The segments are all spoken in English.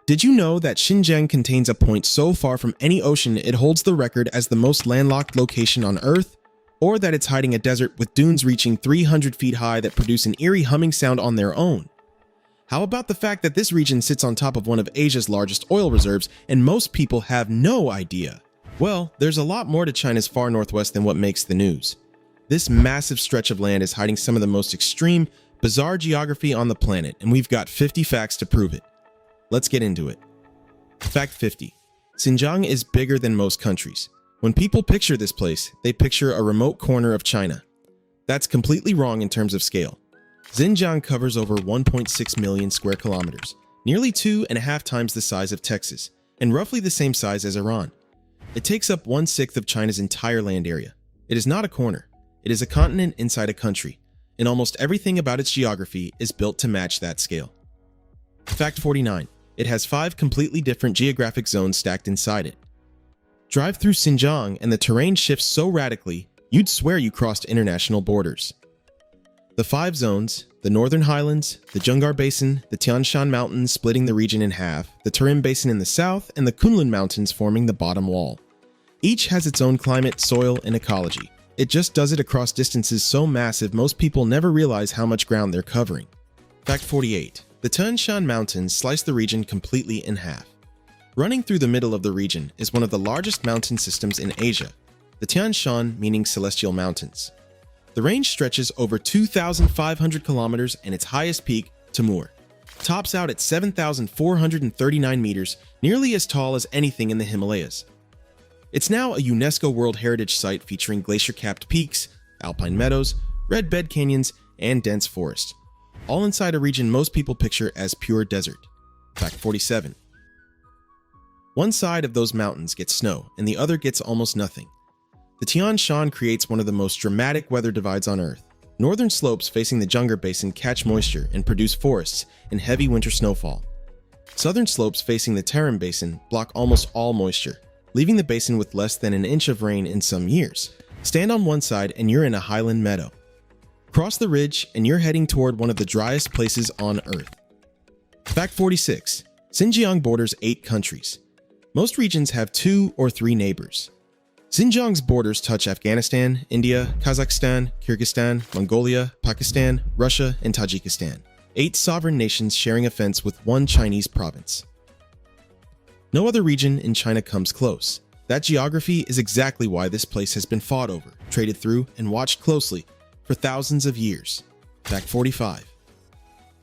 Did you know that Xinjiang contains a point so far from any ocean it holds the record as the most landlocked location on Earth? Or that it's hiding a desert with dunes reaching 300 feet high that produce an eerie humming sound on their own? How about the fact that this region sits on top of one of Asia's largest oil reserves and most people have no idea? Well, there's a lot more to China's far northwest than what makes the news. This massive stretch of land is hiding some of the most extreme, bizarre geography on the planet, and we've got 50 facts to prove it. Let's get into it. Fact 50. Xinjiang is bigger than most countries. When people picture this place, they picture a remote corner of China. That's completely wrong in terms of scale. Xinjiang covers over 1.6 million square kilometers, nearly 2.5 times the size of Texas, and roughly the same size as Iran. It takes up 1/6 of China's entire land area. It is not a corner. It is a continent inside a country, and almost everything about its geography is built to match that scale. Fact 49. It has 5 completely different geographic zones stacked inside it. Drive through Xinjiang and the terrain shifts so radically, you'd swear you crossed international borders. The 5 zones, the Northern Highlands, the Zhongar Basin, the Tian Shan Mountains splitting the region in half, the Tarim Basin in the south, and the Kunlun Mountains forming the bottom wall. Each has its own climate, soil, and ecology. It just does it across distances so massive most people never realize how much ground they're covering. Fact 48. The Tian Shan Mountains slice the region completely in half. Running through the middle of the region is one of the largest mountain systems in Asia, the Tian Shan meaning celestial mountains. The range stretches over 2,500 kilometers and its highest peak, Timur, tops out at 7,439 meters, nearly as tall as anything in the Himalayas. It's now a UNESCO World Heritage Site featuring glacier-capped peaks, alpine meadows, red bed canyons, and dense forest, all inside a region most people picture as pure desert. Fact 47. One side of those mountains gets snow, and the other gets almost nothing. The Tian Shan creates one of the most dramatic weather divides on Earth. Northern slopes facing the Zhongar Basin catch moisture and produce forests and heavy winter snowfall. Southern slopes facing the Tarim Basin block almost all moisture, leaving the basin with less than an inch of rain in some years. Stand on one side and you're in a highland meadow. Cross the ridge and you're heading toward one of the driest places on Earth. Fact 46. Xinjiang borders 8 countries. Most regions have 2 or 3 neighbors. Xinjiang's borders touch Afghanistan, India, Kazakhstan, Kyrgyzstan, Mongolia, Pakistan, Russia, and Tajikistan. 8 sovereign nations sharing a fence with 1 Chinese province. No other region in China comes close. That geography is exactly why this place has been fought over, traded through, and watched closely for thousands of years. Fact 45.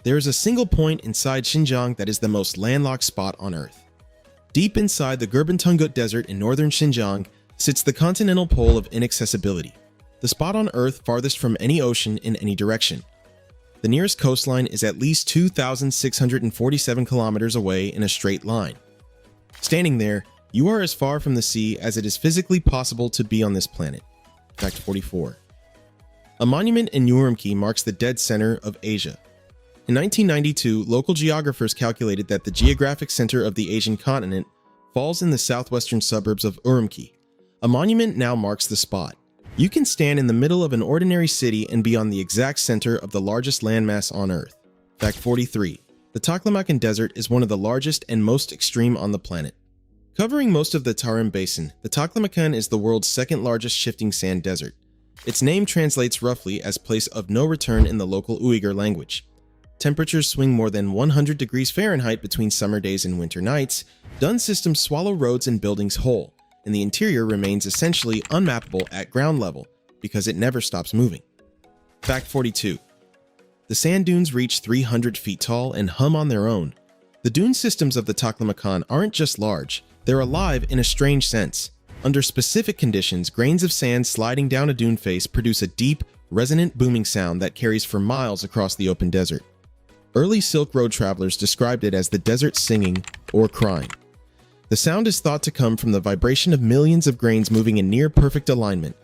There is a single point inside Xinjiang that is the most landlocked spot on Earth. Deep inside the Gurban Desert in northern Xinjiang sits the continental pole of inaccessibility, the spot on Earth farthest from any ocean in any direction. The nearest coastline is at least 2,647 kilometers away in a straight line. Standing there, you are as far from the sea as it is physically possible to be on this planet. Fact 44. A monument in Urumqi marks the dead center of Asia. In 1992, local geographers calculated that the geographic center of the Asian continent falls in the southwestern suburbs of Urumqi. A monument now marks the spot. You can stand in the middle of an ordinary city and be on the exact center of the largest landmass on Earth. Fact 43. The Taklamakan Desert is one of the largest and most extreme on the planet. Covering most of the Tarim Basin, the Taklamakan is the world's second largest shifting sand desert. Its name translates roughly as place of no return in the local Uyghur language. Temperatures swing more than 100 degrees Fahrenheit between summer days and winter nights, dune systems swallow roads and buildings whole, and the interior remains essentially unmappable at ground level because it never stops moving. Fact 42. The sand dunes reach 300 feet tall and hum on their own. The dune systems of the Taklamakan aren't just large, they're alive in a strange sense. Under specific conditions, grains of sand sliding down a dune face produce a deep, resonant booming sound that carries for miles across the open desert. Early Silk Road travelers described it as the desert singing or crying. The sound is thought to come from the vibration of millions of grains moving in near-perfect alignment,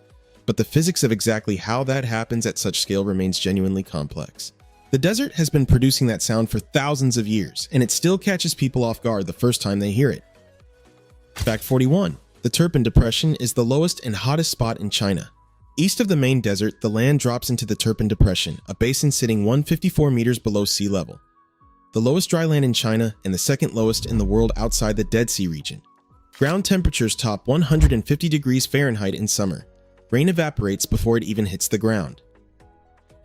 but the physics of exactly how that happens at such scale remains genuinely complex. The desert has been producing that sound for thousands of years, and it still catches people off guard the first time they hear it. Fact 41. The Turpan Depression is the lowest and hottest spot in China. East of the main desert, the land drops into the Turpan Depression, a basin sitting 154 meters below sea level. the lowest dry land in China and the second lowest in the world outside the Dead Sea region. Ground temperatures top 150 degrees Fahrenheit in summer. Rain evaporates before it even hits the ground.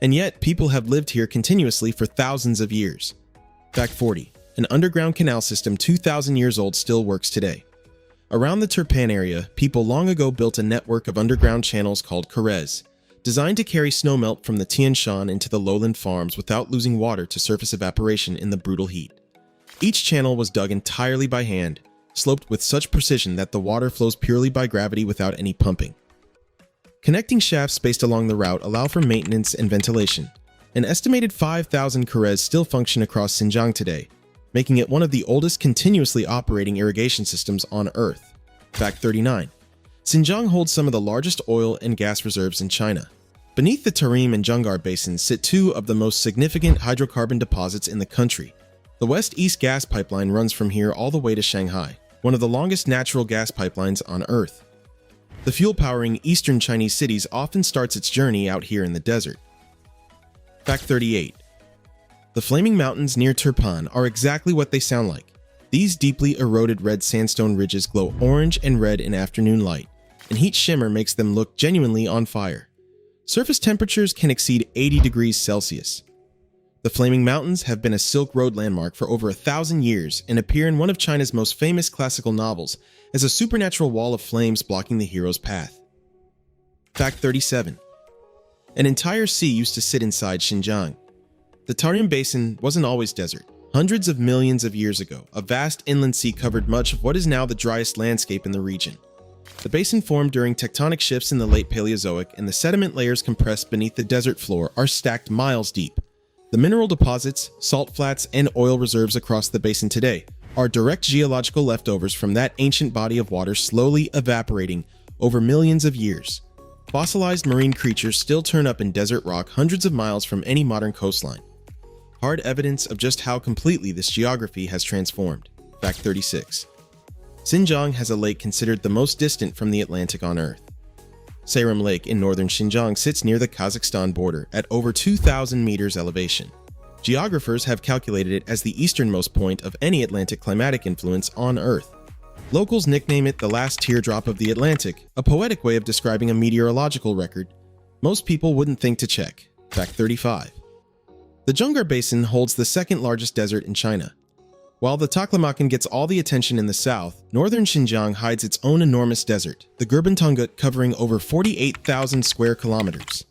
And yet, people have lived here continuously for thousands of years. Fact 40. An underground canal system 2,000 years old still works today. Around the Turpan area, people long ago built a network of underground channels called carets, designed to carry snowmelt from the Tian Shan into the lowland farms without losing water to surface evaporation in the brutal heat. Each channel was dug entirely by hand, sloped with such precision that the water flows purely by gravity without any pumping. Connecting shafts spaced along the route allow for maintenance and ventilation. An estimated 5,000 carets still function across Xinjiang today, making it one of the oldest continuously operating irrigation systems on Earth. Fact 39. Xinjiang holds some of the largest oil and gas reserves in China. Beneath the Tarim and Zhongar basins sit two of the most significant hydrocarbon deposits in the country. The West-East gas pipeline runs from here all the way to Shanghai, one of the longest natural gas pipelines on Earth. The fuel powering eastern Chinese cities often starts its journey out here in the desert. Fact 38. The flaming mountains near Turpan are exactly what they sound like. These deeply eroded red sandstone ridges glow orange and red in afternoon light, and heat shimmer makes them look genuinely on fire. Surface temperatures can exceed 80 degrees Celsius. The Flaming Mountains have been a Silk Road landmark for over 1,000 years and appear in one of China's most famous classical novels as a supernatural wall of flames blocking the hero's path. Fact 37. An entire sea used to sit inside Xinjiang. The Tarim Basin wasn't always desert. Hundreds of millions of years ago, a vast inland sea covered much of what is now the driest landscape in the region. The basin formed during tectonic shifts in the late Paleozoic, and the sediment layers compressed beneath the desert floor are stacked miles deep. The mineral deposits, salt flats, and oil reserves across the basin today are direct geological leftovers from that ancient body of water slowly evaporating over millions of years. Fossilized marine creatures still turn up in desert rock hundreds of miles from any modern coastline. Hard evidence of just how completely this geography has transformed. Fact 36. Xinjiang has a lake considered the most distant from the Atlantic on Earth. Seyram Lake in northern Xinjiang sits near the Kazakhstan border at over 2,000 meters elevation. Geographers have calculated it as the easternmost point of any Atlantic climatic influence on Earth. Locals nickname it the last teardrop of the Atlantic, a poetic way of describing a meteorological record most people wouldn't think to check. Fact 35. The Zhongar Basin holds the second largest desert in China. While the Taklamakan gets all the attention in the south, northern Xinjiang hides its own enormous desert, the Gurban covering over 48,000 square kilometers.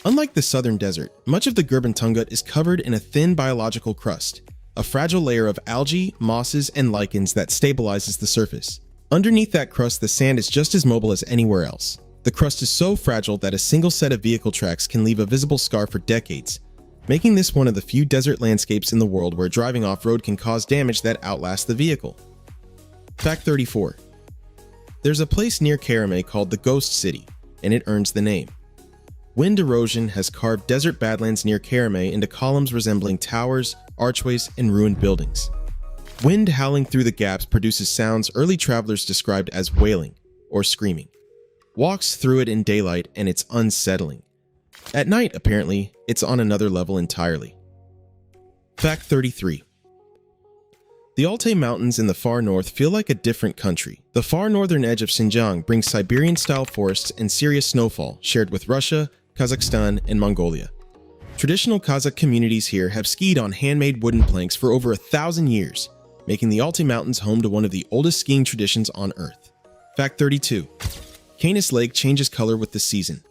Unlike the southern desert, much of the Gurban is covered in a thin biological crust, a fragile layer of algae, mosses, and lichens that stabilizes the surface. Underneath that crust, the sand is just as mobile as anywhere else. The crust is so fragile that a single set of vehicle tracks can leave a visible scar for decades, making this one of the few desert landscapes in the world where driving off-road can cause damage that outlasts the vehicle. Fact 34. There's a place near Karame called the Ghost City, and it earns the name. Wind erosion has carved desert badlands near Karame into columns resembling towers, archways, and ruined buildings. Wind howling through the gaps produces sounds early travelers described as wailing or screaming. Walks through it in daylight and it's unsettling. At night, apparently, it's on another level entirely. Fact 33. The Altai Mountains in the far north feel like a different country. The far northern edge of Xinjiang brings Siberian-style forests and serious snowfall, shared with Russia, Kazakhstan, and Mongolia. Traditional Kazakh communities here have skied on handmade wooden planks for over 1,000 years, making the Altai Mountains home to one of the oldest skiing traditions on Earth. Fact 32. Canis Lake changes color with the season.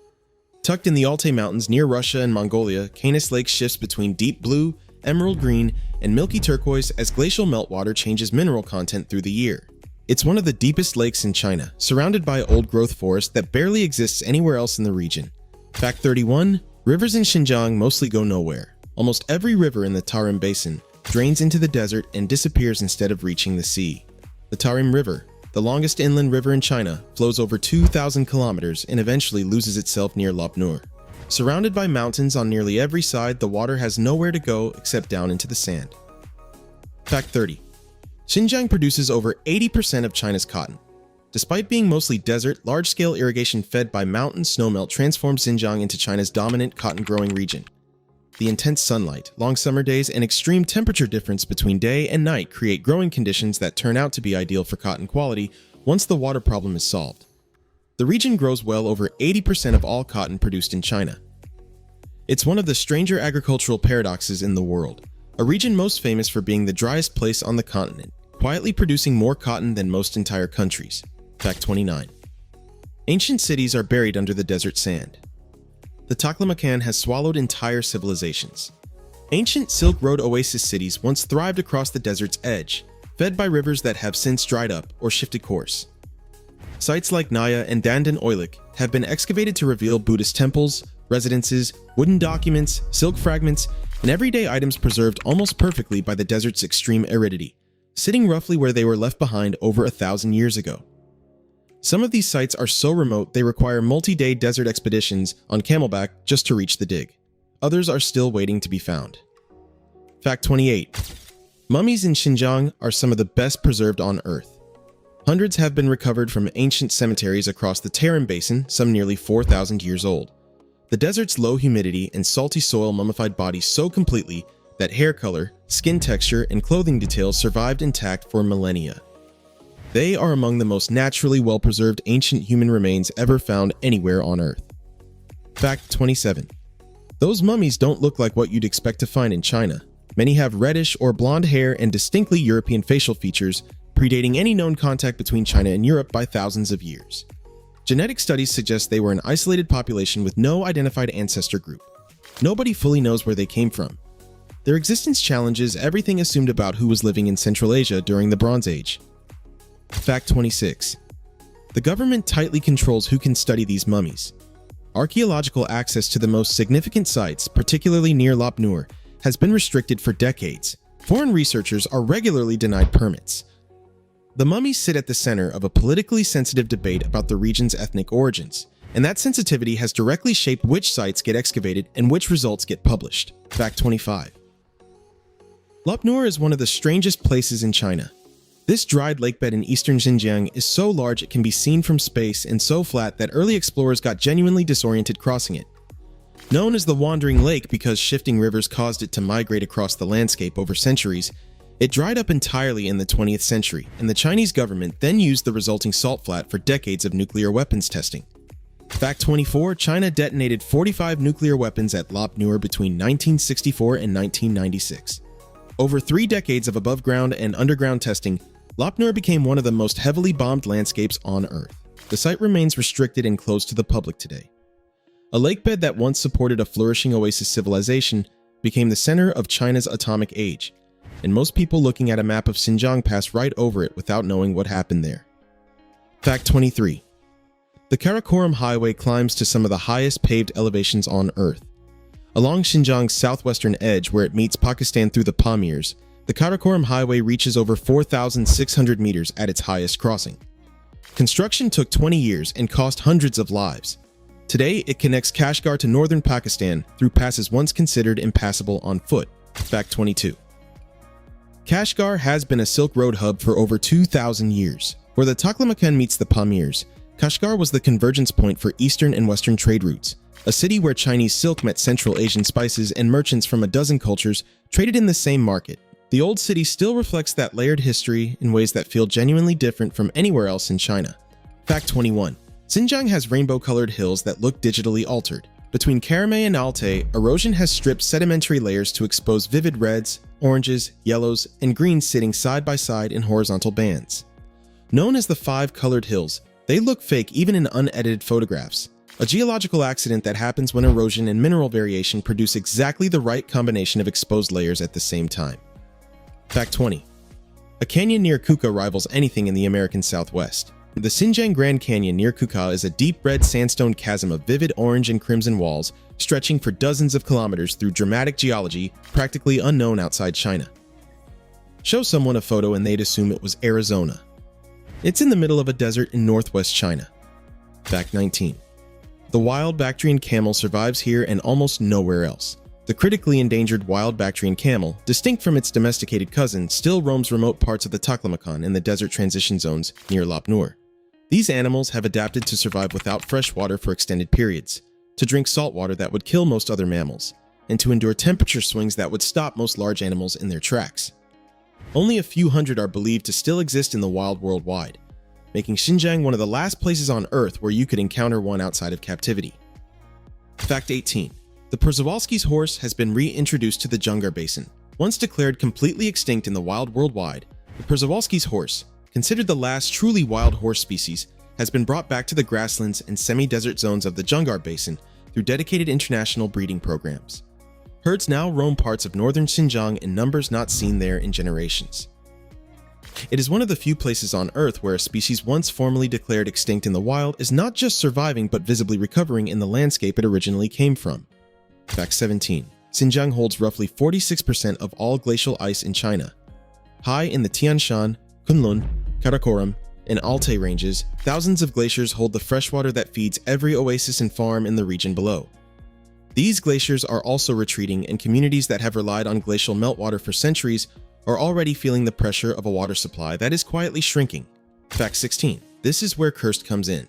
Tucked in the Altai Mountains near Russia and Mongolia, Canis Lake shifts between deep blue, emerald green, and milky turquoise as glacial meltwater changes mineral content through the year. It's one of the deepest lakes in China, surrounded by old-growth forest that barely exists anywhere else in the region. Fact 31. Rivers in Xinjiang mostly go nowhere. Almost every river in the Tarim Basin drains into the desert and disappears instead of reaching the sea. The Tarim River, the longest inland river in China, flows over 2,000 kilometers and eventually loses itself near Lop-Nur. Surrounded by mountains on nearly every side, the water has nowhere to go except down into the sand. Fact 30. Xinjiang produces over 80% of China's cotton. Despite being mostly desert, large-scale irrigation fed by mountain snowmelt transformed Xinjiang into China's dominant cotton-growing region. The intense sunlight, long summer days, and extreme temperature difference between day and night create growing conditions that turn out to be ideal for cotton quality once the water problem is solved. The region grows well over 80% of all cotton produced in China. It's one of the stranger agricultural paradoxes in the world, a region most famous for being the driest place on the continent, quietly producing more cotton than most entire countries. Fact 29. Ancient cities are buried under the desert sand. The Taklamakan has swallowed entire civilizations. Ancient Silk Road oasis cities once thrived across the desert's edge, fed by rivers that have since dried up or shifted course. Sites like Naya and Dandan Oilik have been excavated to reveal Buddhist temples, residences, wooden documents, silk fragments, and everyday items preserved almost perfectly by the desert's extreme aridity, sitting roughly where they were left behind over 1,000 years ago. Some of these sites are so remote they require multi-day desert expeditions on camelback just to reach the dig. Others are still waiting to be found. Fact 28. Mummies in Xinjiang are some of the best preserved on Earth. Hundreds have been recovered from ancient cemeteries across the Tarim Basin, some nearly 4,000 years old. The desert's low humidity and salty soil mummified bodies so completely that hair color, skin texture, and clothing details survived intact for millennia. They are among the most naturally well-preserved ancient human remains ever found anywhere on Earth. Fact 27. Those mummies don't look like what you'd expect to find in China. Many have reddish or blonde hair and distinctly European facial features, predating any known contact between China and Europe by thousands of years. Genetic studies suggest they were an isolated population with no identified ancestor group. Nobody fully knows where they came from. Their existence challenges everything assumed about who was living in Central Asia during the Bronze Age. Fact 26. The government tightly controls who can study these mummies. Archaeological access to the most significant sites, particularly near Lop Nur, has been restricted for decades. Foreign researchers are regularly denied permits. The mummies sit at the center of a politically sensitive debate about the region's ethnic origins, and that sensitivity has directly shaped which sites get excavated and which results get published. Fact 25. Lop Nur is one of the strangest places in China. This dried lakebed in eastern Xinjiang is so large it can be seen from space and so flat that early explorers got genuinely disoriented crossing it. Known as the Wandering Lake because shifting rivers caused it to migrate across the landscape over centuries, it dried up entirely in the 20th century, and the Chinese government then used the resulting salt flat for decades of nuclear weapons testing. Fact 24. China detonated 45 nuclear weapons at Lop Nur between 1964 and 1996. Over 3 decades of above-ground and underground testing, Lop Nur became one of the most heavily bombed landscapes on Earth. The site remains restricted and closed to the public today. A lakebed that once supported a flourishing oasis civilization became the center of China's atomic age, and most people looking at a map of Xinjiang pass right over it without knowing what happened there. Fact 23. The Karakoram Highway climbs to some of the highest paved elevations on Earth. Along Xinjiang's southwestern edge where it meets Pakistan through the Pamirs, the Karakoram Highway reaches over 4,600 meters at its highest crossing. Construction took 20 years and cost hundreds of lives. Today, it connects Kashgar to northern Pakistan through passes once considered impassable on foot. Fact 22. Kashgar has been a Silk Road hub for over 2,000 years. Where the Taklamakan meets the Pamirs, Kashgar was the convergence point for eastern and western trade routes, a city where Chinese silk met Central Asian spices and merchants from a dozen cultures traded in the same market. The old city still reflects that layered history in ways that feel genuinely different from anywhere else in China. Fact 21. Xinjiang has rainbow-colored hills that look digitally altered. Between Karamay and Altai, erosion has stripped sedimentary layers to expose vivid reds, oranges, yellows, and greens sitting side by side in horizontal bands. Known as the 5 colored hills, they look fake even in unedited photographs. A geological accident that happens when erosion and mineral variation produce exactly the right combination of exposed layers at the same time. Fact 20. A canyon near Kuka rivals anything in the American Southwest. The Xinjiang Grand Canyon near Kuka is a deep red sandstone chasm of vivid orange and crimson walls stretching for dozens of kilometers through dramatic geology practically unknown outside China. Show someone a photo and they'd assume it was Arizona. It's in the middle of a desert in northwest China. Fact 19. The wild Bactrian camel survives here and almost nowhere else. The critically endangered wild Bactrian camel, distinct from its domesticated cousin, still roams remote parts of the Taklamakan and the desert transition zones near Lop Nur. These animals have adapted to survive without fresh water for extended periods, to drink salt water that would kill most other mammals, and to endure temperature swings that would stop most large animals in their tracks. Only a few hundred are believed to still exist in the wild worldwide, making Xinjiang one of the last places on Earth where you could encounter one outside of captivity. Fact 18. The Przewalski's horse has been reintroduced to the Jungar Basin. Once declared completely extinct in the wild worldwide, the Przewalski's horse, considered the last truly wild horse species, has been brought back to the grasslands and semi-desert zones of the Jungar Basin through dedicated international breeding programs. Herds now roam parts of northern Xinjiang in numbers not seen there in generations. It is one of the few places on Earth where a species once formally declared extinct in the wild is not just surviving but visibly recovering in the landscape it originally came from. Fact 17. Xinjiang holds roughly 46% of all glacial ice in China. High in the Tian Shan, Kunlun, Karakoram, and Altai ranges, thousands of glaciers hold the freshwater that feeds every oasis and farm in the region below. These glaciers are also retreating, and communities that have relied on glacial meltwater for centuries are already feeling the pressure of a water supply that is quietly shrinking. Fact 16. This is where Cursed comes in.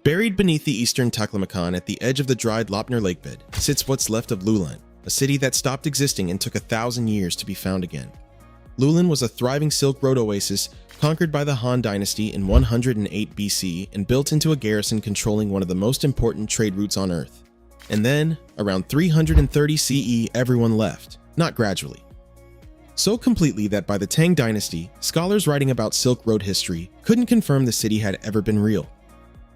Buried beneath the eastern Taklamakan at the edge of the dried Lopner lakebed sits what's left of Loulan, a city that stopped existing and took 1,000 years to be found again. Loulan was a thriving Silk Road oasis conquered by the Han Dynasty in 108 BC and built into a garrison controlling one of the most important trade routes on Earth. And then, around 330 CE, everyone left, not gradually. So completely that by the Tang Dynasty, scholars writing about Silk Road history couldn't confirm the city had ever been real.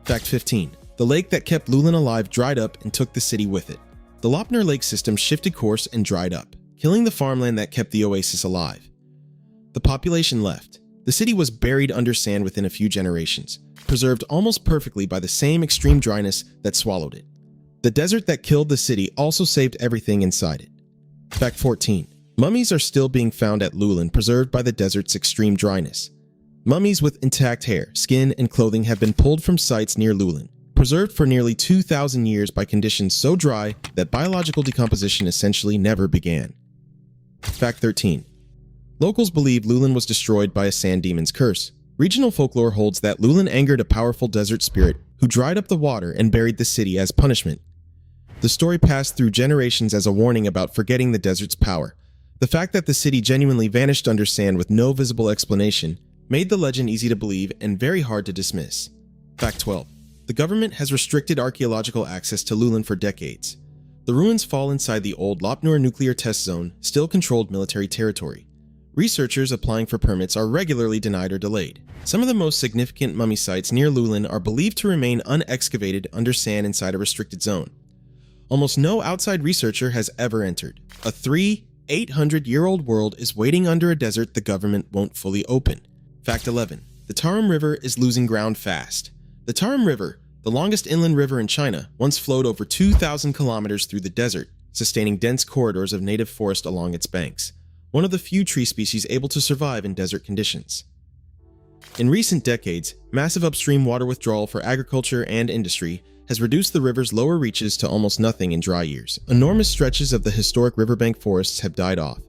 Fact 15. The lake that kept Loulan alive dried up and took the city with it. The Lopner Lake system shifted course and dried up, killing the farmland that kept the oasis alive. The population left. The city was buried under sand within a few generations, preserved almost perfectly by the same extreme dryness that swallowed it. The desert that killed the city also saved everything inside it. Fact 14. Mummies are still being found at Loulan, preserved by the desert's extreme dryness. Mummies with intact hair, skin, and clothing have been pulled from sites near Loulan, preserved for nearly 2,000 years by conditions so dry that biological decomposition essentially never began. Fact 13. Locals believe Loulan was destroyed by a sand demon's curse. Regional folklore holds that Loulan angered a powerful desert spirit who dried up the water and buried the city as punishment. The story passed through generations as a warning about forgetting the desert's power. The fact that the city genuinely vanished under sand with no visible explanation made the legend easy to believe and very hard to dismiss. Fact 12. The government has restricted archaeological access to Loulan for decades. The ruins fall inside the old Lopnur nuclear test zone, still controlled military territory. Researchers applying for permits are regularly denied or delayed. Some of the most significant mummy sites near Loulan are believed to remain unexcavated under sand inside a restricted zone. Almost no outside researcher has ever entered. A 800-year-old world is waiting under a desert the government won't fully open. Fact 11. The Tarim River is losing ground fast. The Tarim River, the longest inland river in China, once flowed over 2,000 kilometers through the desert, sustaining dense corridors of native forest along its banks, one of the few tree species able to survive in desert conditions. In recent decades, massive upstream water withdrawal for agriculture and industry has reduced the river's lower reaches to almost nothing in dry years. Enormous stretches of the historic riverbank forests have died off.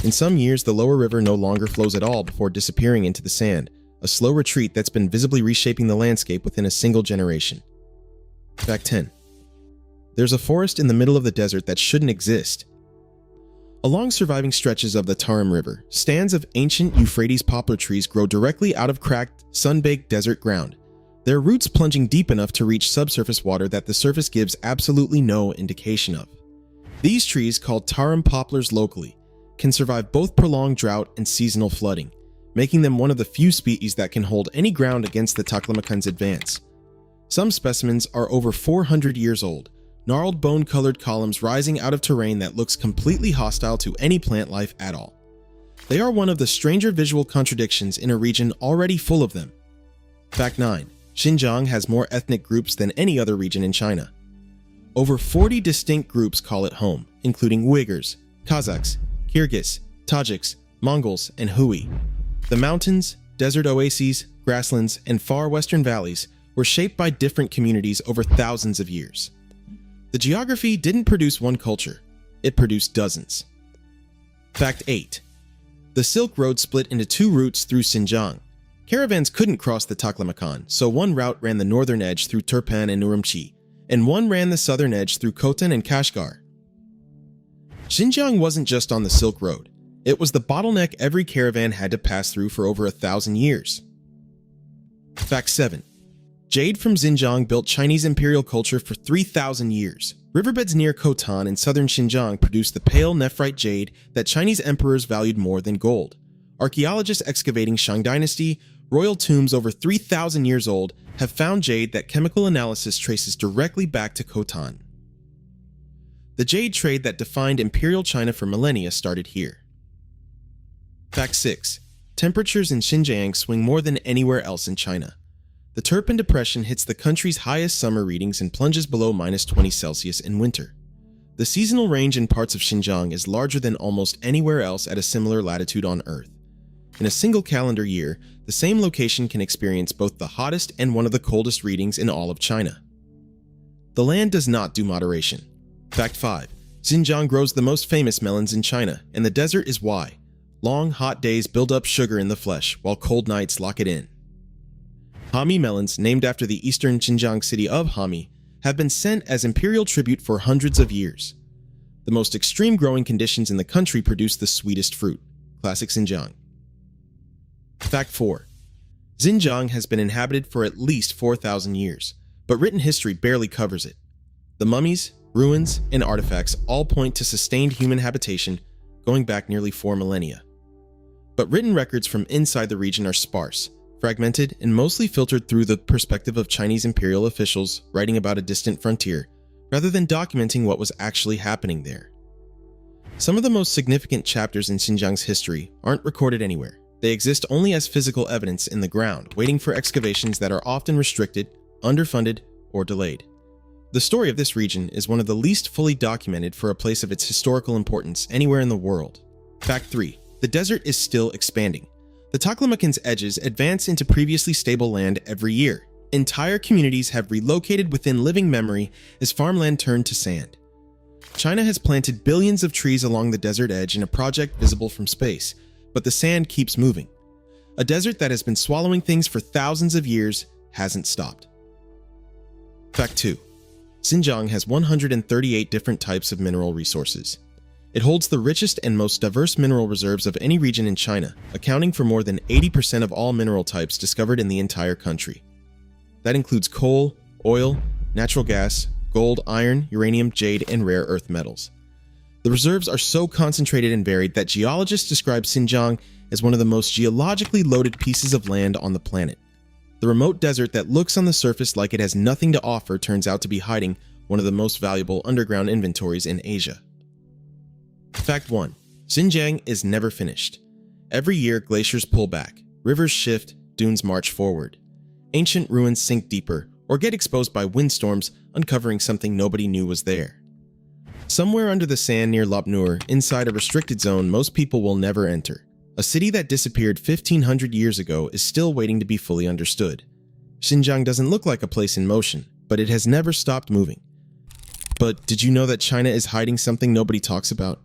In some years, the lower river no longer flows at all before disappearing into the sand, a slow retreat that's been visibly reshaping the landscape within a single generation. Fact 10. There's a forest in the middle of the desert that shouldn't exist. Along surviving stretches of the Tarim River, stands of ancient Euphrates poplar trees grow directly out of cracked, sun-baked desert ground, their roots plunging deep enough to reach subsurface water that the surface gives absolutely no indication of. These trees, called Tarim poplars locally, can survive both prolonged drought and seasonal flooding, making them one of the few species that can hold any ground against the Taklamakan's advance. Some specimens are over 400 years old, gnarled bone-colored columns rising out of terrain that looks completely hostile to any plant life at all. They are one of the stranger visual contradictions in a region already full of them. Fact 9. Xinjiang has more ethnic groups than any other region in China. Over 40 distinct groups call it home, including Uyghurs, Kazakhs, Kyrgyz, Tajiks, Mongols, and Hui. The mountains, desert oases, grasslands, and far western valleys were shaped by different communities over thousands of years. The geography didn't produce one culture, it produced dozens. Fact 8. The Silk Road split into two routes through Xinjiang. Caravans couldn't cross the Taklamakan, so one route ran the northern edge through Turpan and Urumqi, and one ran the southern edge through Khotan and Kashgar. Xinjiang wasn't just on the Silk Road. It was the bottleneck every caravan had to pass through for over 1,000 years. Fact 7. Jade from Xinjiang built Chinese imperial culture for 3,000 years. Riverbeds near Khotan in southern Xinjiang produce the pale nephrite jade that Chinese emperors valued more than gold. Archaeologists excavating Shang Dynasty royal tombs over 3,000 years old have found jade that chemical analysis traces directly back to Khotan. The jade trade that defined imperial China for millennia started here. Fact 6. Temperatures in Xinjiang swing more than anywhere else in China. The Turpan Depression hits the country's highest summer readings and plunges below -20°C in winter. The seasonal range in parts of Xinjiang is larger than almost anywhere else at a similar latitude on Earth. In a single calendar year, the same location can experience both the hottest and one of the coldest readings in all of China. The land does not do moderation. Fact 5. Xinjiang grows the most famous melons in China, and the desert is why. Long, hot days build up sugar in the flesh, while cold nights lock it in. Hami melons, named after the eastern Xinjiang city of Hami, have been sent as imperial tribute for hundreds of years. The most extreme growing conditions in the country produce the sweetest fruit. Classic Xinjiang. Fact 4. Xinjiang has been inhabited for at least 4,000 years, but written history barely covers it. The mummies, ruins, and artifacts all point to sustained human habitation going back nearly 4 millennia. But written records from inside the region are sparse, fragmented, and mostly filtered through the perspective of Chinese imperial officials writing about a distant frontier, rather than documenting what was actually happening there. Some of the most significant chapters in Xinjiang's history aren't recorded anywhere. They exist only as physical evidence in the ground, waiting for excavations that are often restricted, underfunded, or delayed. The story of this region is one of the least fully documented for a place of its historical importance anywhere in the world. Fact 3. The desert is still expanding. The Taklamakan's edges advance into previously stable land every year. Entire communities have relocated within living memory as farmland turned to sand. China has planted billions of trees along the desert edge in a project visible from space, but the sand keeps moving. A desert that has been swallowing things for thousands of years hasn't stopped. Fact 2. Xinjiang has 138 different types of mineral resources. It holds the richest and most diverse mineral reserves of any region in China, accounting for more than 80% of all mineral types discovered in the entire country. That includes coal, oil, natural gas, gold, iron, uranium, jade, and rare earth metals. The reserves are so concentrated and varied that geologists describe Xinjiang as one of the most geologically loaded pieces of land on the planet. The remote desert that looks on the surface like it has nothing to offer turns out to be hiding one of the most valuable underground inventories in Asia. Fact 1. Xinjiang is never finished. Every year, glaciers pull back, rivers shift, dunes march forward. Ancient ruins sink deeper or get exposed by windstorms, uncovering something nobody knew was there. Somewhere under the sand near Lop Nur, inside a restricted zone most people will never enter, a city that disappeared 1,500 years ago is still waiting to be fully understood. Xinjiang doesn't look like a place in motion, but it has never stopped moving. But did you know that China is hiding something nobody talks about?